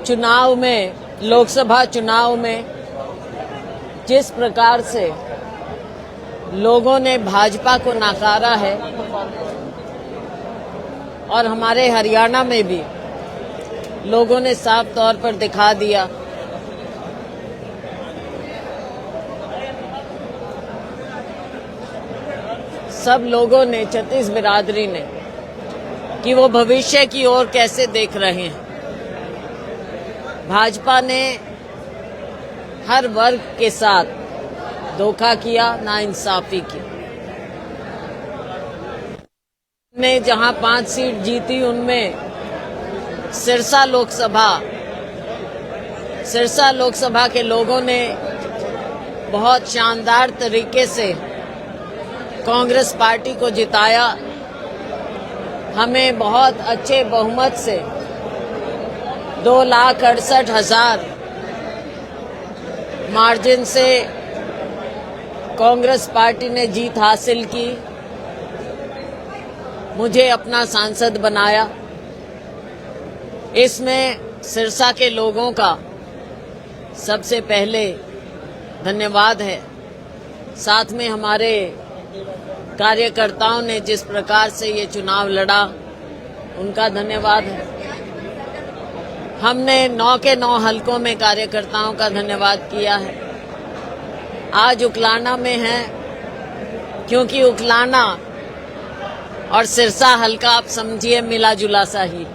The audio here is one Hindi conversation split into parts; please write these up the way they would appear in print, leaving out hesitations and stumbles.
चुनाव में, लोकसभा चुनाव में जिस प्रकार से लोगों ने भाजपा को नकारा है और हमारे हरियाणा में भी लोगों ने साफ तौर पर दिखा दिया सब लोगों ने, छत्तीस बिरादरी ने, कि वो भविष्य की ओर कैसे देख रहे हैं। भाजपा ने हर वर्ग के साथ धोखा किया, नाइंसाफी की। ने जहां 5 सीट जीती उनमें सिरसा लोकसभा के लोगों ने बहुत शानदार तरीके से कांग्रेस पार्टी को जिताया। हमें बहुत अच्छे बहुमत से 2,68,000 मार्जिन से कांग्रेस पार्टी ने जीत हासिल की, मुझे अपना सांसद बनाया। इसमें सिरसा के लोगों का सबसे पहले धन्यवाद है। साथ में हमारे कार्यकर्ताओं ने जिस प्रकार से ये चुनाव लड़ा, उनका धन्यवाद है। हमने 9 के 9 हलकों में कार्यकर्ताओं का धन्यवाद किया है। आज उकलाना में है, क्योंकि उकलाना और सिरसा हलका आप समझिए मिला जुला सा ही।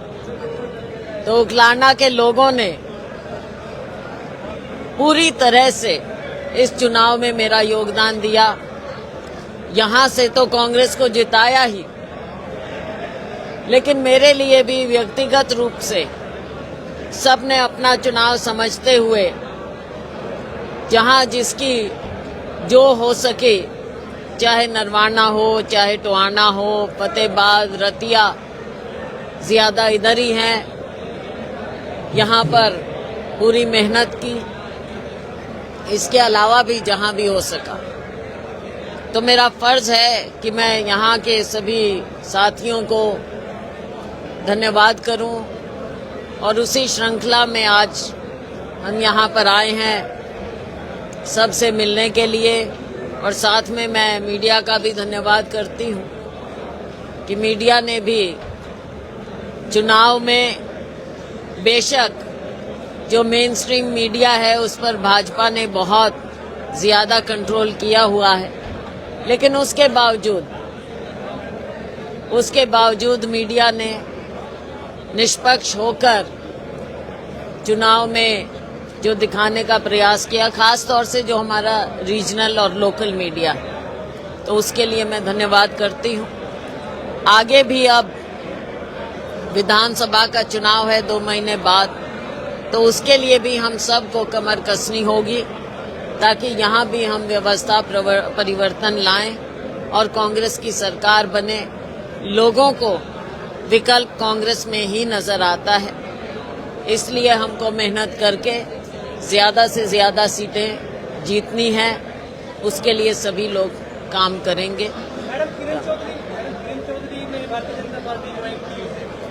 तो उकलाना के लोगों ने पूरी तरह से इस चुनाव में मेरा योगदान दिया। यहां से तो कांग्रेस को जिताया ही, लेकिन मेरे लिए भी व्यक्तिगत रूप से सबने अपना चुनाव समझते हुए जहां जिसकी जो हो सके, चाहे नरवाना हो, चाहे टोहाना हो, फतेहाबाद, रतिया, ज्यादा इधर ही हैं, यहां पर पूरी मेहनत की। इसके अलावा भी जहां भी हो सका, तो मेरा फर्ज है कि मैं यहाँ के सभी साथियों को धन्यवाद करूं। और उसी श्रृंखला में आज हम यहाँ पर आए हैं सबसे मिलने के लिए। और साथ में मैं मीडिया का भी धन्यवाद करती हूँ कि मीडिया ने भी चुनाव में, बेशक जो मेन स्ट्रीम मीडिया है उस पर भाजपा ने बहुत ज्यादा कंट्रोल किया हुआ है, लेकिन उसके बावजूद मीडिया ने निष्पक्ष होकर चुनाव में जो दिखाने का प्रयास किया, खास तौर से जो हमारा रीजनल और लोकल मीडिया, तो उसके लिए मैं धन्यवाद करती हूँ। आगे भी अब विधानसभा का चुनाव है 2 महीने बाद, तो उसके लिए भी हम सबको कमर कसनी होगी, ताकि यहाँ भी हम व्यवस्था परिवर्तन लाएं और कांग्रेस की सरकार बने। लोगों को विकल्प कांग्रेस में ही नजर आता है, इसलिए हमको मेहनत करके ज्यादा से ज्यादा सीटें जीतनी है। उसके लिए सभी लोग काम करेंगे। मैडम, किरण चौधरी ने भारतीय जनता पार्टी ज्वाइन की,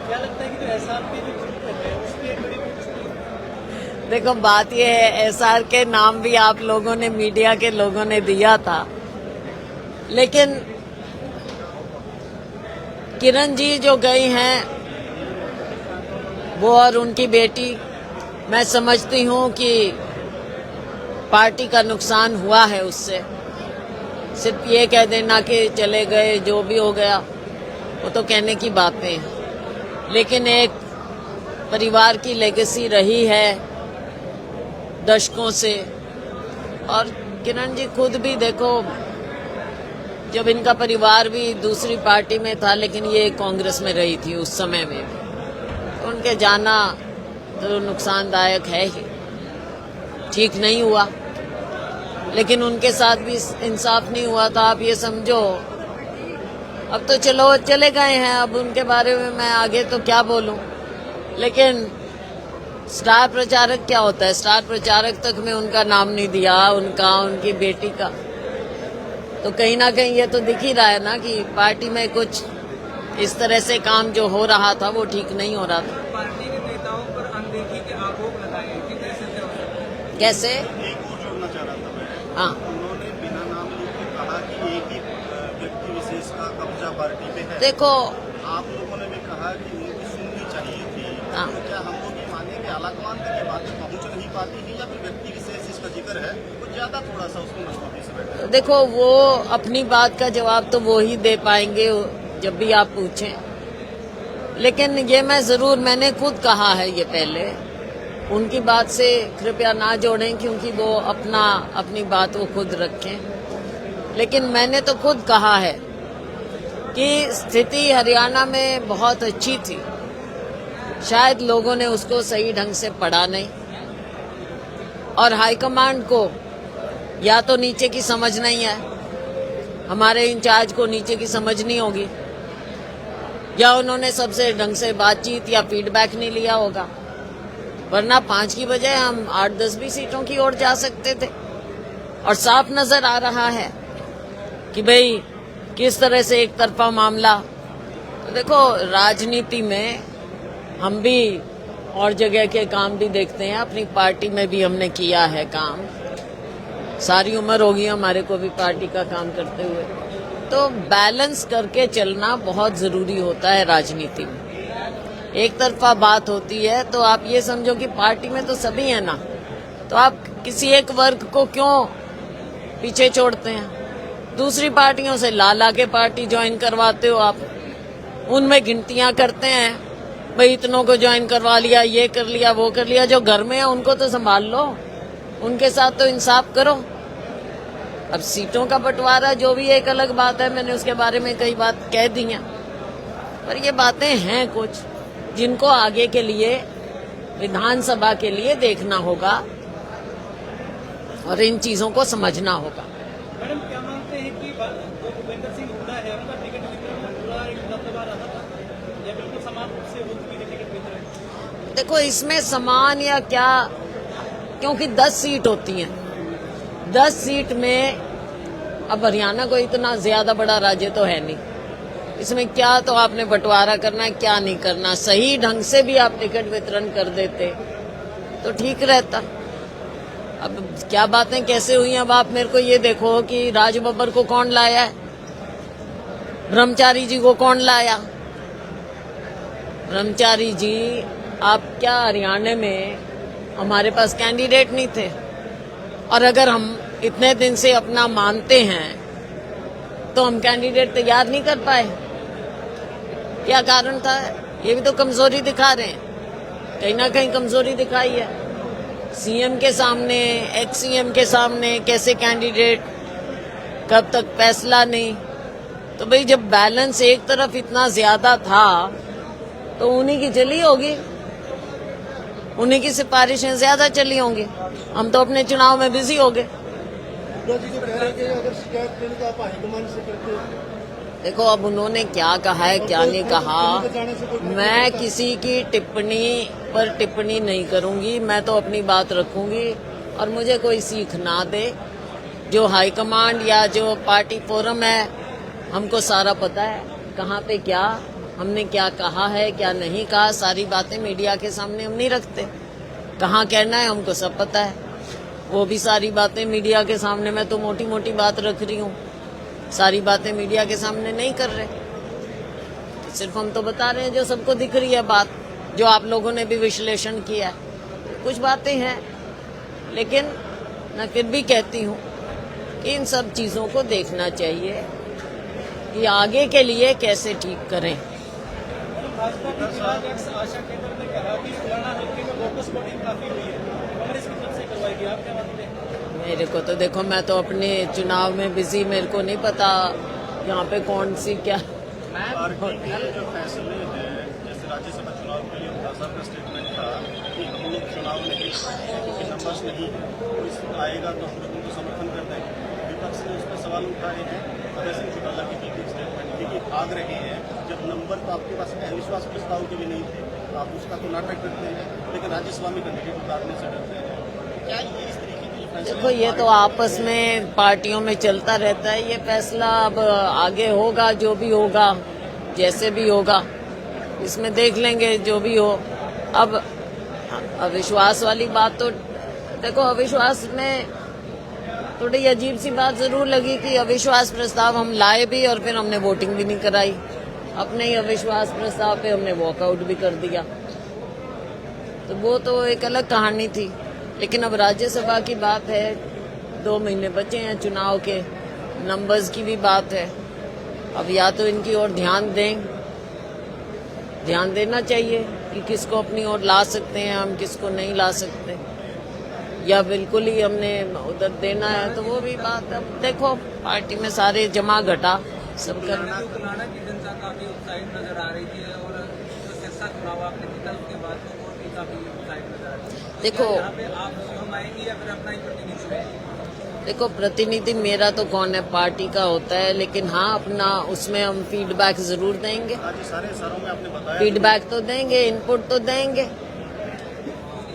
क्या लगता है कि जो एसआर के जो चित्र है उसकी एक बड़ी। देखो, बात यह है, एसआर के नाम भी आप लोगों ने, मीडिया के लोगों ने दिया था, लेकिन किरण जी जो गई हैं वो और उनकी बेटी, मैं समझती हूँ कि पार्टी का नुकसान हुआ है उससे। सिर्फ ये कह देना कि चले गए, जो भी हो गया, वो तो कहने की बातें हैं, लेकिन एक परिवार की लेगेसी रही है दशकों से। और किरण जी खुद भी देखो, जब इनका परिवार भी दूसरी पार्टी में था, लेकिन ये कांग्रेस में रही थी उस समय में भी, तो उनके जाना तो नुकसानदायक है ही, ठीक नहीं हुआ, लेकिन उनके साथ भी इंसाफ नहीं हुआ। तो आप ये समझो, अब तो चलो चले गए हैं, अब उनके बारे में मैं आगे तो क्या बोलूं। लेकिन स्टार प्रचारक क्या होता है, स्टार प्रचारक तक में उनका नाम नहीं दिया, उनकी बेटी का। तो कहीं ना कहीं ये तो दिख ही रहा है ना कि पार्टी में कुछ इस तरह से काम जो हो रहा था वो ठीक नहीं हो रहा था। पार्टी के नेताओं पर अनदेखी के आरोप कैसे? एक और जोड़ना चाह रहा था मैं। हाँ, उन्होंने बिना नाम लिए तो कहा कि एक ही व्यक्ति विशेष का कब्जा पार्टी पे है। देखो, आप लोगों ने भी कहा कि उनकी सुननी चाहिए थी। हाँ। तो क्या हम लोग ये माने कि आलाकमान तक ये बातें पहुंच नहीं पाती हैं, या फिर व्यक्ति विशेष जिसका जिक्र है वो ज्यादा थोड़ा सा उसको मजबूती से बैठा है? देखो, वो अपनी बात का जवाब तो वो ही दे पाएंगे जब भी आप पूछें। लेकिन ये मैंने खुद कहा है ये पहले, उनकी बात से कृपया ना जोड़ें, क्योंकि वो अपनी बात वो खुद रखें। लेकिन मैंने तो खुद कहा है कि स्थिति हरियाणा में बहुत अच्छी थी, शायद लोगों ने उसको सही ढंग से पढ़ा नहीं, और हाईकमांड को या तो नीचे की समझ नहीं है, हमारे इंचार्ज को नीचे की समझ नहीं होगी, या उन्होंने सबसे ढंग से बातचीत या फीडबैक नहीं लिया होगा। वरना 5 की बजाय हम 8-10 सीटों की ओर जा सकते थे। और साफ नजर आ रहा है कि भाई किस तरह से एक तरफा मामला। तो देखो, राजनीति में हम भी और जगह के काम भी देखते हैं, अपनी पार्टी में भी हमने किया है काम, सारी उम्र होगी हमारे को भी पार्टी का काम करते हुए। तो बैलेंस करके चलना बहुत जरूरी होता है राजनीति में। एक तरफा बात होती है तो आप ये समझो कि पार्टी में तो सभी है ना, तो आप किसी एक वर्ग को क्यों पीछे छोड़ते हैं? दूसरी पार्टियों से ला के पार्टी ज्वाइन करवाते हो आप, उनमें गिनतियां करते हैं, भाई इतनों को ज्वाइन करवा लिया, ये कर लिया, वो कर लिया। जो घर में है उनको तो संभाल लो, उनके साथ तो इंसाफ करो। अब सीटों का बंटवारा जो भी एक अलग बात है, मैंने उसके बारे में कई बात कह दी हैं, पर ये बातें हैं कुछ जिनको आगे के लिए विधानसभा के लिए देखना होगा और इन चीजों को समझना होगा। मैडम, क्या मानते हैं कि जो भूपेंद्र सिंह हुड्डा है उनका टिकट वितरण में पूरा एक दबदबा रहा था, या बिल्कुल समान रूप से हो चुकी है टिकट वितरण? देखो, इसमें समान या क्या, क्योंकि 10 सीट होती हैं, 10 सीट में अब हरियाणा को इतना ज्यादा बड़ा राज्य तो है नहीं, इसमें क्या तो आपने बंटवारा करना है, क्या नहीं करना। सही ढंग से भी आप टिकट वितरण कर देते तो ठीक रहता। अब क्या बातें कैसे हुई, अब आप मेरे को ये देखो कि राज बब्बर को कौन लाया है, ब्रह्मचारी जी को कौन लाया? ब्रह्मचारी जी, आप क्या हरियाणा में हमारे पास कैंडिडेट नहीं थे? और अगर हम इतने दिन से अपना मानते हैं तो हम कैंडिडेट तैयार नहीं कर पाए, क्या कारण था? ये भी तो कमजोरी दिखा रहे हैं, कहीं ना कहीं कमजोरी दिखाई है। सीएम के सामने, एक्स सीएम के सामने कैसे कैंडिडेट, कब तक फैसला नहीं। तो भाई जब बैलेंस एक तरफ इतना ज्यादा था तो उन्हीं की चली होगी, उन्हीं की सिफारिशें ज्यादा चली होंगी। हम तो अपने चुनाव में बिजी हो गए। देखो, अब उन्होंने क्या कहा है क्या नहीं कहा, मैं किसी की टिप्पणी पर टिप्पणी नहीं करूंगी। मैं तो अपनी बात रखूंगी और मुझे कोई सीख ना दे। जो हाईकमांड या जो पार्टी फोरम है, हमको सारा पता है कहाँ पे क्या हमने क्या कहा है क्या नहीं कहा। सारी बातें मीडिया के सामने हम नहीं रखते, कहाँ कहना है हमको सब पता है। वो भी सारी बातें मीडिया के सामने, मैं तो मोटी मोटी बात रख रही हूँ, सारी बातें मीडिया के सामने नहीं कर रहे। तो सिर्फ हम तो बता रहे हैं जो सबको दिख रही है बात, जो आप लोगों ने भी विश्लेषण किया है। कुछ बातें हैं, लेकिन मैं फिर भी कहती हूँ कि इन सब चीज़ों को देखना चाहिए कि आगे के लिए कैसे ठीक करें। भाजपा की जिलाध्यक्ष आशा केंद्र ने कहा कि पुराना हल्के में वोकस वोटिंग काफी हुई है, कांग्रेस की तरफ से करवाएगी, आप क्या मानते हैं? मेरे को तो देखो, मैं तो अपने चुनाव में बिजी, मेरे को नहीं पता यहाँ पे कौन सी क्या। पार्टी के जो फैसले हैं, जैसे राज्यसभा चुनाव के लिए उनका का स्टेटमेंट था कि हम लोग चुनाव नहीं, क्योंकि नंबर्स नहीं है, तो इस आएगा तो हम लोग उनको समर्थन कर देंगे। विपक्ष ने उस पर सवाल उठाए हैं। अभय सिंह चौटाला की स्टेटमेंट थी कि भाग रहे हैं, जब नंबर तो आपके पास अविश्वास प्रस्ताव के भी नहीं थे, तो आप उसका तो नाटक करते हैं, लेकिन राज्यसभा में कैंडिडेट उतारने से डरते हैं। क्या ये इस तरीके की फैसले? देखो, ये तो आपस में पार्टियों में चलता रहता है। ये फैसला अब आगे होगा, जो भी होगा, जैसे भी होगा, इसमें देख लेंगे जो भी हो। अब अविश्वास वाली बात तो देखो, अविश्वास में थोड़ी अजीब सी बात जरूर लगी कि अविश्वास प्रस्ताव हम लाए भी और फिर हमने वोटिंग भी नहीं कराई। अपने ही अविश्वास प्रस्ताव पे हमने वॉकआउट भी कर दिया, तो वो तो एक अलग कहानी थी। लेकिन अब राज्यसभा की बात है, 2 महीने बचे हैं चुनाव के, नंबर्स की भी बात है। अब या तो इनकी ओर ध्यान देना चाहिए कि किसको अपनी ओर ला सकते हैं हम, किसको नहीं ला सकते, या बिल्कुल ही हमने उधर देना है, तो वो भी बात। अब देखो, पार्टी में सारे जमा घटा सब करना। कल्याण की जनता काफी उत्साहित नजर आ रही थी और जो सिरसा चुनाव आपने जीता उसके बाद तो और भी काफी उत्साहित नजर आ रही थी। देखो, यहाँ पे आप स्वयं आएंगे या फिर अपना ही प्रतिनिधि रहेंगे? देखो, प्रतिनिधि मेरा तो कौन है, पार्टी का होता है, लेकिन हाँ अपना उसमें हम फीडबैक जरूर देंगे। आज सारे शहरों में आपने बताया फीडबैक तो देंगे, इनपुट तो देंगे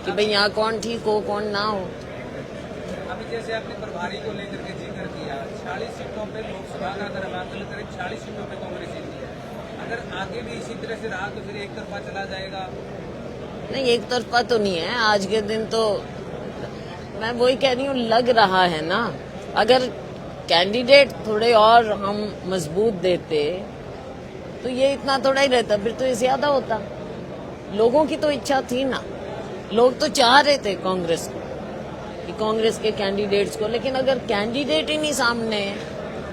कि भाई यहाँ कौन ठीक हो कौन ना हो। अभी जैसे आपने प्रभारी को लेकर के जिक्र किया, 40 सीटों पे लोकसभा का अगर हम आकलन करें 40 सीटों पे कांग्रेस जीती है। अगर आगे भी इसी तरह से रहा तो फिर एक तरफा चला जाएगा? नहीं, एक तरफा तो नहीं है। आज के दिन तो मैं वही कह रही हूँ, लग रहा है ना। अगर कैंडिडेट थोड़े और हम मजबूत देते तो ये इतना थोड़ा ही रहता, फिर तो ये ज्यादा होता। लोगों की तो इच्छा थी ना, लोग तो चाह रहे थे कांग्रेस को, कि कांग्रेस के कैंडिडेट्स को, लेकिन अगर कैंडिडेट ही नहीं सामने,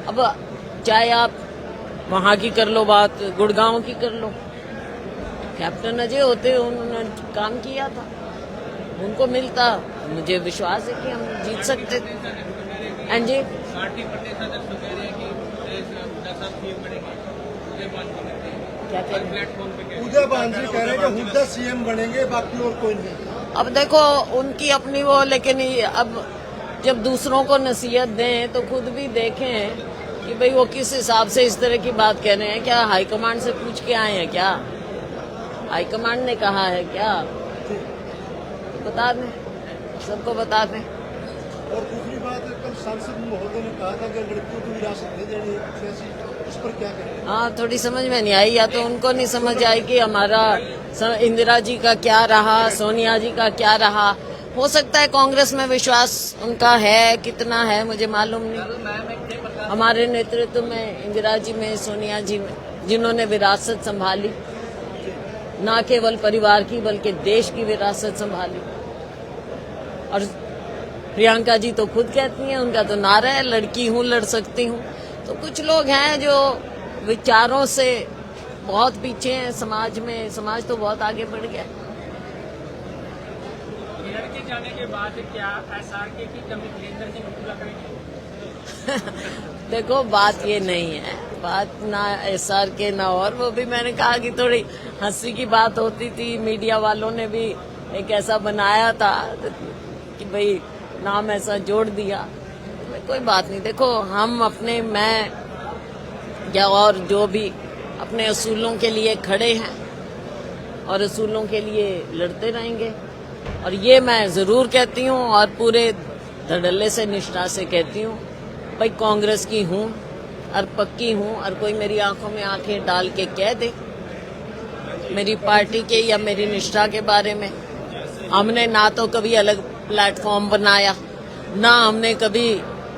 अब चाहे आप वहां की कर लो बात, गुड़गांव की कर लो, कैप्टन अजय होते उन्होंने काम किया था, उनको मिलता, मुझे विश्वास है कि हम जीत सकते थे। हाँ जी, पार्टी प्रदेश अध्यक्ष तो कह रहे हैं कि हुड्डा साहब सीएम बनेंगे, हुड्डा बांध बनेंगे। क्या कह रहे हैं? प्लेटफॉर्म पे कह रहे हैं। पूजा बांझी कह रहे हैं कि हुड्डा सीएम बनेंगे, बाकी और कोई नहीं। अब देखो उनकी अपनी वो, लेकिन अब जब दूसरों को नसीहत दें तो खुद भी देखें कि भाई वो किस हिसाब से इस तरह की बात कह रहे हैं। क्या हाईकमांड से पूछ के आए हैं क्या? हाईकमांड ने कहा है क्या? बता दें, सबको बता दें। और दूसरी बात, कल सांसद महोदय ने कहा था कि लड़कियों को विरासत दे देनी है कुछ ऐसी, उस पर क्या करें? हाँ, थोड़ी समझ में नहीं आई, या तो उनको नहीं समझ आई कि हमारा इंदिरा जी का क्या रहा, सोनिया जी का क्या रहा। हो सकता है कांग्रेस में विश्वास उनका है, कितना है मुझे मालूम नहीं। हमारे नेतृत्व में, इंदिरा जी में, सोनिया जी में, जिन्होंने विरासत संभाली, न केवल परिवार की बल्कि देश की विरासत संभाली। और प्रियंका जी तो खुद कहती हैं, उनका तो नारा है लड़की हूँ लड़ सकती हूँ। तो कुछ लोग हैं जो विचारों से बहुत पीछे हैं समाज में, समाज तो बहुत आगे बढ़ गया। लड़के जाने के बाद क्या एसआरके की कमी वीरेंद्र जी पूरा करेंगे? देखो, बात ये नहीं है, बात ना एसआरके ना, और वो भी मैंने कहा कि थोड़ी हंसी की बात होती थी। मीडिया वालों ने भी एक ऐसा बनाया था कि भाई नाम ऐसा जोड़ दिया। कोई बात नहीं, देखो हम अपने, मैं या और जो भी अपने असूलों के लिए खड़े हैं और असूलों के लिए लड़ते रहेंगे। और ये मैं जरूर कहती हूँ और पूरे धड़ल्ले से, निष्ठा से कहती हूँ, भाई कांग्रेस की हूँ और पक्की हूँ। और कोई मेरी आंखों में आंखें डाल के कह दे मेरी पार्टी के या मेरी निष्ठा के बारे में, हमने ना तो कभी अलग प्लेटफॉर्म बनाया, ना हमने कभी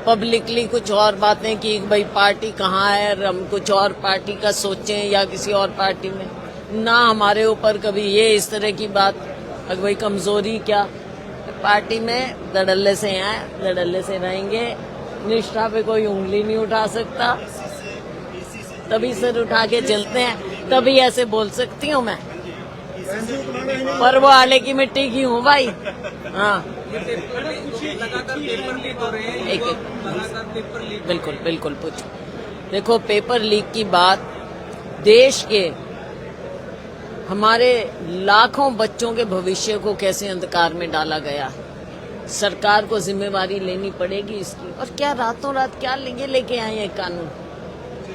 पब्लिकली कुछ और बातें की, भाई पार्टी कहाँ है और हम कुछ और पार्टी का सोचें या किसी और पार्टी में, ना हमारे ऊपर कभी ये इस तरह की बात, अगर भाई कमजोरी क्या, पार्टी में धड़ल्ले से हैं, धड़ल्ले से रहेंगे। निष्ठा पे कोई उंगली नहीं उठा सकता, तभी सर उठा के चलते हैं, तभी ऐसे बोल सकती हूँ मैं, पर वो आले की मिट्टी की हूँ भाई। हाँ, लगातार पेपर लीक हो रहे हैं, एक लगातार पेपर लीक। बिल्कुल बिल्कुल पूछो। देखो, पेपर लीक की बात, देश के हमारे लाखों बच्चों के भविष्य को कैसे अंधकार में डाला गया, सरकार को जिम्मेवारी लेनी पड़ेगी इसकी। और क्या रातों रात क्या लेके आए हैं कानून,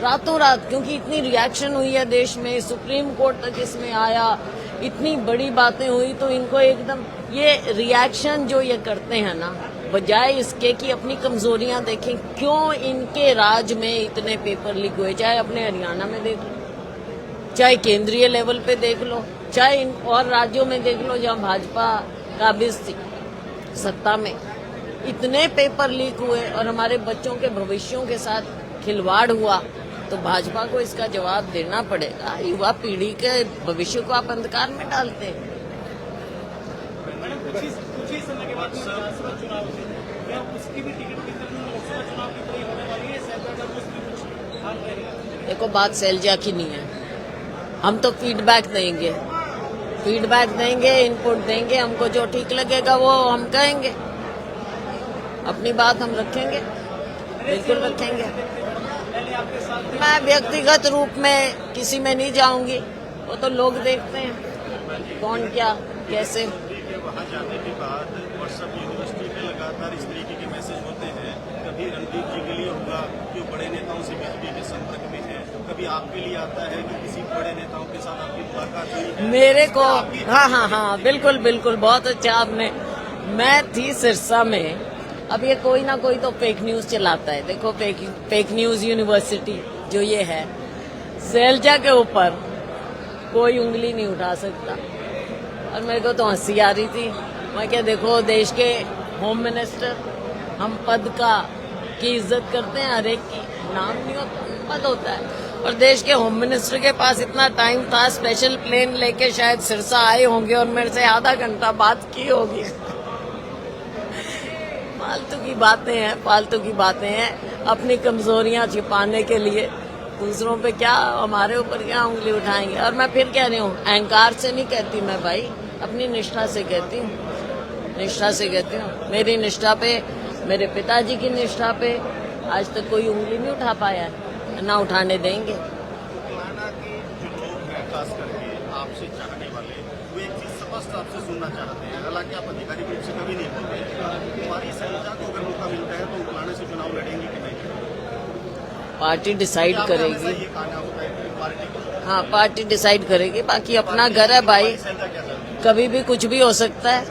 रातों रात, क्योंकि इतनी रिएक्शन हुई है देश में, सुप्रीम कोर्ट तक इसमें आया, इतनी बड़ी बातें हुई, तो इनको एकदम ये रिएक्शन जो ये करते हैं ना, बजाय इसके कि अपनी कमजोरियां देखें, क्यों इनके राज में इतने पेपर लीक हुए, चाहे अपने हरियाणा में देख लो, चाहे केंद्रीय लेवल पे देख लो, चाहे इन और राज्यों में देख लो जहां भाजपा काबिज थी। सत्ता में इतने पेपर लीक हुए और हमारे बच्चों के भविष्यों के साथ खिलवाड़ हुआ, तो भाजपा को इसका जवाब देना पड़ेगा। युवा पीढ़ी के भविष्य को आप अंधकार में डालते हैं। कुछ ही समय के बाद विधानसभा चुनाव है, क्या उसकी भी टिकट की तरह लोकसभा चुनाव की तरह होने वाली है? शैलजा का उसकी कुछ हाल रहेगा? देखो, बात शैलजा की नहीं है। हम तो फीडबैक देंगे, इनपुट देंगे, हमको जो ठीक लगेगा वो हम कहेंगे। अपनी बात हम रखेंगे, बिल्कुल रखेंगे। मैं व्यक्तिगत रूप में किसी में नहीं जाऊंगी, वो तो लोग देखते हैं कौन क्या कैसे। वहाँ जाने के बाद व्हाट्सएप यूनिवर्सिटी में लगातार इस तरीके के मैसेज होते हैं। कभी रणदीप जी के लिए होगा कि वो बड़े नेताओं से बीजेपी के संपर्क में है, कभी आपके लिए आता है कि किसी बड़े नेताओं के साथ आपकी मुलाकात हुई है। मेरे को हाँ, बिल्कुल बहुत अच्छा आपने। मैं थी सिरसा में। अब ये कोई ना कोई तो फेक न्यूज चलाता है। देखो, फेक न्यूज यूनिवर्सिटी जो ये है, शैलजा के ऊपर कोई उंगली नहीं उठा सकता। और मेरे को तो हंसी आ रही थी। मैं क्या, देखो, देश के होम मिनिस्टर, हम पद की इज्जत करते हैं, हर एक की नाम नहीं होता, पद होता है। और देश के होम मिनिस्टर के पास इतना टाइम था, स्पेशल प्लेन लेके शायद सिरसा आए होंगे और मेरे से आधा घंटा बात की होगी। फालतू की बातें हैं अपनी कमजोरियां छिपाने के लिए। दूसरों पे क्या, हमारे ऊपर क्या उंगली उठाएंगे। और मैं फिर कह रही हूँ, अहंकार से नहीं कहती मैं भाई, अपनी निष्ठा से कहती हूँ। मेरी निष्ठा पे, मेरे पिताजी की निष्ठा पे आज तक कोई उंगली नहीं उठा पाया है, ना उठाने देंगे। माना कि जो लोग हैं, खास करके आपसे चाहने वाले, वो एक चीज स्पष्ट आपसे सुनना चाहते हैं, हालांकि आप आधिकारिक रूप से कभी नहीं बोलते। हमारी शैलजा को अगर मौका मिलता है तो बुलाने से चुनाव लड़ेंगे कि नहीं? पार्टी डिसाइड करेगी। ये कहना होता है पार्टी को। हाँ, पार्टी डिसाइड करेगी। बाकी अपना घर है भाई, शैलजा क्या चाहते हैं? कभी भी कुछ भी हो सकता है।